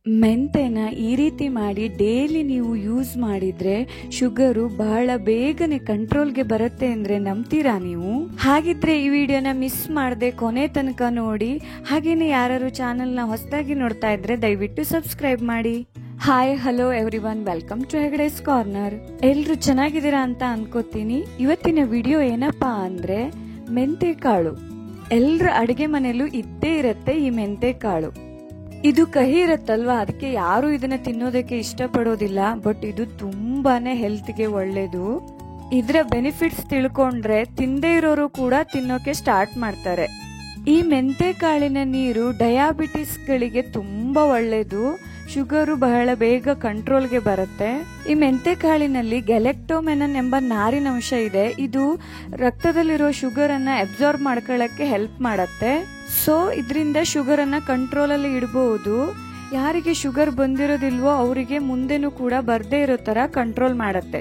ಮೆಂತೆನ ಈ ರೀತಿ ಮಾಡಿ ಡೈಲಿ ನೀವು ಯೂಸ್ ಮಾಡಿದ್ರೆ ಶುಗರು ಬಹಳ ಬೇಗನೆ ಕಂಟ್ರೋಲ್ಗೆ ಬರುತ್ತೆ ಅಂದ್ರೆ ನಂಬ್ತೀರಾ ನೀವು? ಹಾಗಿದ್ರೆ ಈ ವಿಡಿಯೋನ ಮಿಸ್ ಮಾಡದೆ ಕೊನೆ ತನಕ ನೋಡಿ. ಹಾಗೇನೆ ಯಾರು ಚಾನೆಲ್ನ ಹೊಸದಾಗಿ ನೋಡ್ತಾ ಇದ್ರೆ ದಯವಿಟ್ಟು ಸಬ್ಸ್ಕ್ರೈಬ್ ಮಾಡಿ. Hi hello everyone, welcome to Hegde's corner. ಎಲ್ರು ಚೆನ್ನಾಗಿದ್ದೀರಾ ಅಂತ ಅನ್ಕೋತೀನಿ. ಇವತ್ತಿನ ವಿಡಿಯೋ ಏನಪ್ಪಾ ಅಂದ್ರೆ ಮೆಂತೆ ಕಾಳು. ಎಲ್ರ ಅಡಿಗೆ ಮನೆಯಲ್ಲೂ ಇದ್ದೇ ಇರತ್ತೆ ಈ ಮೆಂತೆ ಕಾಳು. ಇದು ಕಹಿ ಇರತ್ತಲ್ವಾ, ಅದಕ್ಕೆ ಯಾರು ಇದನ್ನ ತಿನ್ನೋದಕ್ಕೆ ಇಷ್ಟಪಡೋದಿಲ್ಲ. ಬಟ್ ಇದು ತುಂಬಾನೇ ಹೆಲ್ತ್ಗೆ ಒಳ್ಳೇದು. ಇದರ ಬೆನಿಫಿಟ್ಸ್ ತಿಳ್ಕೊಂಡ್ರೆ ತಿಂದೇ ಇರೋರು ಕೂಡ ತಿನ್ನೋಕೆ ಸ್ಟಾರ್ಟ್ ಮಾಡ್ತಾರೆ. ಈ ಮೆಂತೆ ಕಾಳಿನ ನೀರು ಡಯಾಬಿಟಿಸ್ ಗಳಿಗೆ ತುಂಬಾ ಒಳ್ಳೇದು. ಶುಗರು ಬಹಳ ಬೇಗ ಕಂಟ್ರೋಲ್ಗೆ ಬರುತ್ತೆ. ಈ ಮೆಂತೆ ಕಾಳಿನಲ್ಲಿ ಗೆಲೆಕ್ಟೋಮೆನನ್ ಎಂಬ ನಾರಿನಂಶ ಇದೆ. ಇದು ರಕ್ತದಲ್ಲಿರೋ ಶುಗರ್ ಅನ್ನ ಅಬ್ಸಾರ್ಬ್ ಮಾಡ್ಕೊಳ್ಳಕ್ಕೆ ಹೆಲ್ಪ್ ಮಾಡತ್ತೆ. ಸೊ ಇದರಿಂದ ಶುಗರ್ ಅನ್ನ ಕಂಟ್ರೋಲ್ ಅಲ್ಲಿ ಇಡಬಹುದು. ಯಾರಿಗೆ ಶುಗರ್ ಬಂದಿರೋದಿಲ್ವೋ ಅವರಿಗೆ ಮುಂದೆನೂ ಕೂಡ ಬರ್ದೇ ಇರೋ ತರ ಕಂಟ್ರೋಲ್ ಮಾಡತ್ತೆ.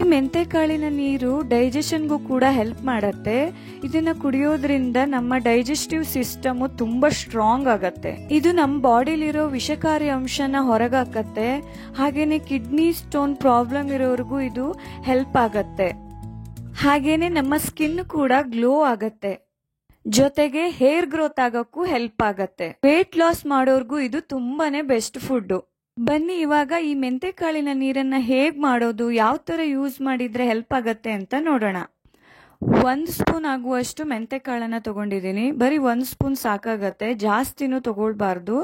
ಈ ಮೆಂತೆ ಕಾಳಿನ ನೀರು ಡೈಜೆಷನ್ಗೂ ಕೂಡ ಹೆಲ್ಪ್ ಮಾಡತ್ತೆ. ಇದನ್ನ ಕುಡಿಯೋದ್ರಿಂದ ನಮ್ಮ ಡೈಜೆಸ್ಟಿವ್ ಸಿಸ್ಟಮ್ ತುಂಬಾ ಸ್ಟ್ರಾಂಗ್ ಆಗತ್ತೆ. ಇದು ನಮ್ಮ ಬಾಡಿಲಿರೋ ವಿಷಕಾರಿ ಅಂಶನ ಹೊರಗಾಕತ್ತೆ. ಹಾಗೇನೆ ಕಿಡ್ನಿ ಸ್ಟೋನ್ ಪ್ರಾಬ್ಲಮ್ ಇರೋರ್ಗೂ ಇದು ಹೆಲ್ಪ್ ಆಗತ್ತೆ. ಹಾಗೇನೆ ನಮ್ಮ ಸ್ಕಿನ್ ಕೂಡ ಗ್ಲೋ ಆಗತ್ತೆ. ಜೊತೆಗೆ ಹೇರ್ ಗ್ರೋತ್ ಆಗಕ್ಕೂ ಹೆಲ್ಪ್ ಆಗತ್ತೆ. ವೇಟ್ ಲಾಸ್ ಮಾಡೋರ್ಗೂ ಇದು ತುಂಬಾನೇ ಬೆಸ್ಟ್ ಫುಡ್. ಬನ್ನಿ ಇವಾಗ ಈ ಮೆಂತೆ ಕಾಳಿನ ನೀರನ್ನ ಹೇಗ್ ಮಾಡೋದು, ಯಾವ ತರ ಯೂಸ್ ಮಾಡಿದ್ರೆ ಹೆಲ್ಪ್ ಆಗತ್ತೆ ಅಂತ ನೋಡೋಣ. 1 ಸ್ಪೂನ್ ಆಗುವಷ್ಟು ಮೆಂತೆ ಕಾಳನ್ನ ತಗೊಂಡಿದ್ದೀನಿ. ಬರೀ 1 ಸ್ಪೂನ್ ಸಾಕಾಗತ್ತೆ, ಜಾಸ್ತಿನೂ ತಗೊಳ್ಬಾರ್ದು.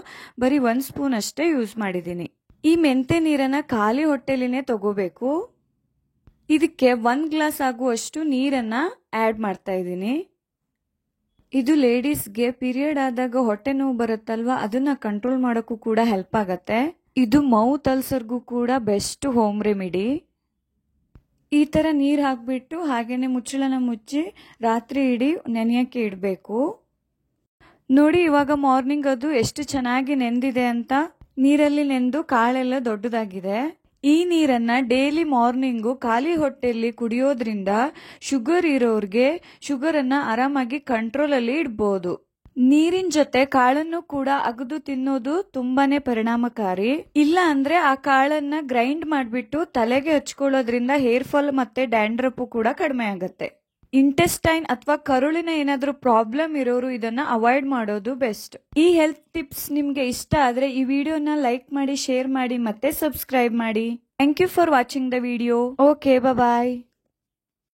ಬರೀ 1 ಸ್ಪೂನ್ ಅಷ್ಟೇ ಯೂಸ್ ಮಾಡಿದ್ದೀನಿ. ಈ ಮೆಂತೆ ನೀರನ್ನ ಖಾಲಿ ಹೊಟ್ಟೆಲಿನೇ ತಗೋಬೇಕು. ಇದಕ್ಕೆ 1 ಗ್ಲಾಸ್ ಆಗುವಷ್ಟು ನೀರನ್ನ ಆಡ್ ಮಾಡ್ತಾ ಇದ್ದೀನಿ. ಇದು ಲೇಡೀಸ್ಗೆ ಪೀರಿಯಡ್ ಆದಾಗ ಹೊಟ್ಟೆ ನೋವು ಬರುತ್ತಲ್ವಾ, ಅದನ್ನ ಕಂಟ್ರೋಲ್ ಮಾಡೋಕ್ಕೂ ಕೂಡ ಹೆಲ್ಪ್ ಆಗತ್ತೆ. ಇದು ಮೌತ್ ಅಲ್ಸರ್ಗೂ ಕೂಡ ಬೆಸ್ಟ್ ಹೋಮ್ ರೆಮಿಡಿ. ಈ ತರ ನೀರ್ ಹಾಕ್ಬಿಟ್ಟು ಹಾಗೇನೆ ಮುಚ್ಚಳನ ಮುಚ್ಚಿ ರಾತ್ರಿ ಇಡೀ ನೆನೆಯಕ್ಕೆ ಇಡಬೇಕು. ನೋಡಿ ಇವಾಗ ಮಾರ್ನಿಂಗ್ ಅದು ಎಷ್ಟು ಚೆನ್ನಾಗಿ ನೆಂದಿದೆ ಅಂತ. ನೀರಲ್ಲಿ ನೆಂದು ಕಾಳೆಲ್ಲ ದೊಡ್ಡದಾಗಿದೆ. ಈ ನೀರನ್ನ ಡೈಲಿ ಮಾರ್ನಿಂಗು ಖಾಲಿ ಹೊಟ್ಟೆಯಲ್ಲಿ ಕುಡಿಯೋದ್ರಿಂದ ಶುಗರ್ ಇರೋರ್ಗೆ ಶುಗರ್ ಅನ್ನ ಆರಾಮಾಗಿ ಕಂಟ್ರೋಲ್ ಅಲ್ಲಿ ಇಡಬಹುದು. ನೀರಿನ ಜೊತೆ ಕಾಳನ್ನು ಕೂಡ ಅಗದು ತಿನ್ನೋದು ತುಂಬಾನೇ ಪರಿಣಾಮಕಾರಿ. ಇಲ್ಲ ಅಂದ್ರೆ ಆ ಕಾಳನ್ನ ಗ್ರೈಂಡ್ ಮಾಡ್ಬಿಟ್ಟು ತಲೆಗೆ ಹಚ್ಕೊಳ್ಳೋದ್ರಿಂದ ಹೇರ್ ಫಾಲ್ ಮತ್ತೆ ಡ್ಯಾಂಡ್ರಫ್ ಕೂಡ ಕಡಿಮೆ ಆಗತ್ತೆ. ಇಂಟೆಸ್ಟೈನ್ ಅಥವಾ ಕರುಳಿನ ಏನಾದ್ರೂ ಪ್ರಾಬ್ಲಮ್ ಇರೋರು ಇದನ್ನ ಅವಾಯ್ಡ್ ಮಾಡೋದು ಬೆಸ್ಟ್. ಈ ಹೆಲ್ತ್ ಟಿಪ್ಸ್ ನಿಮ್ಗೆ ಇಷ್ಟ ಆದ್ರೆ ಈ ವಿಡಿಯೋನ ಲೈಕ್ ಮಾಡಿ, ಶೇರ್ ಮಾಡಿ ಮತ್ತೆ ಸಬ್ಸ್ಕ್ರೈಬ್ ಮಾಡಿ. Thank you for watching the video. Okay, bye.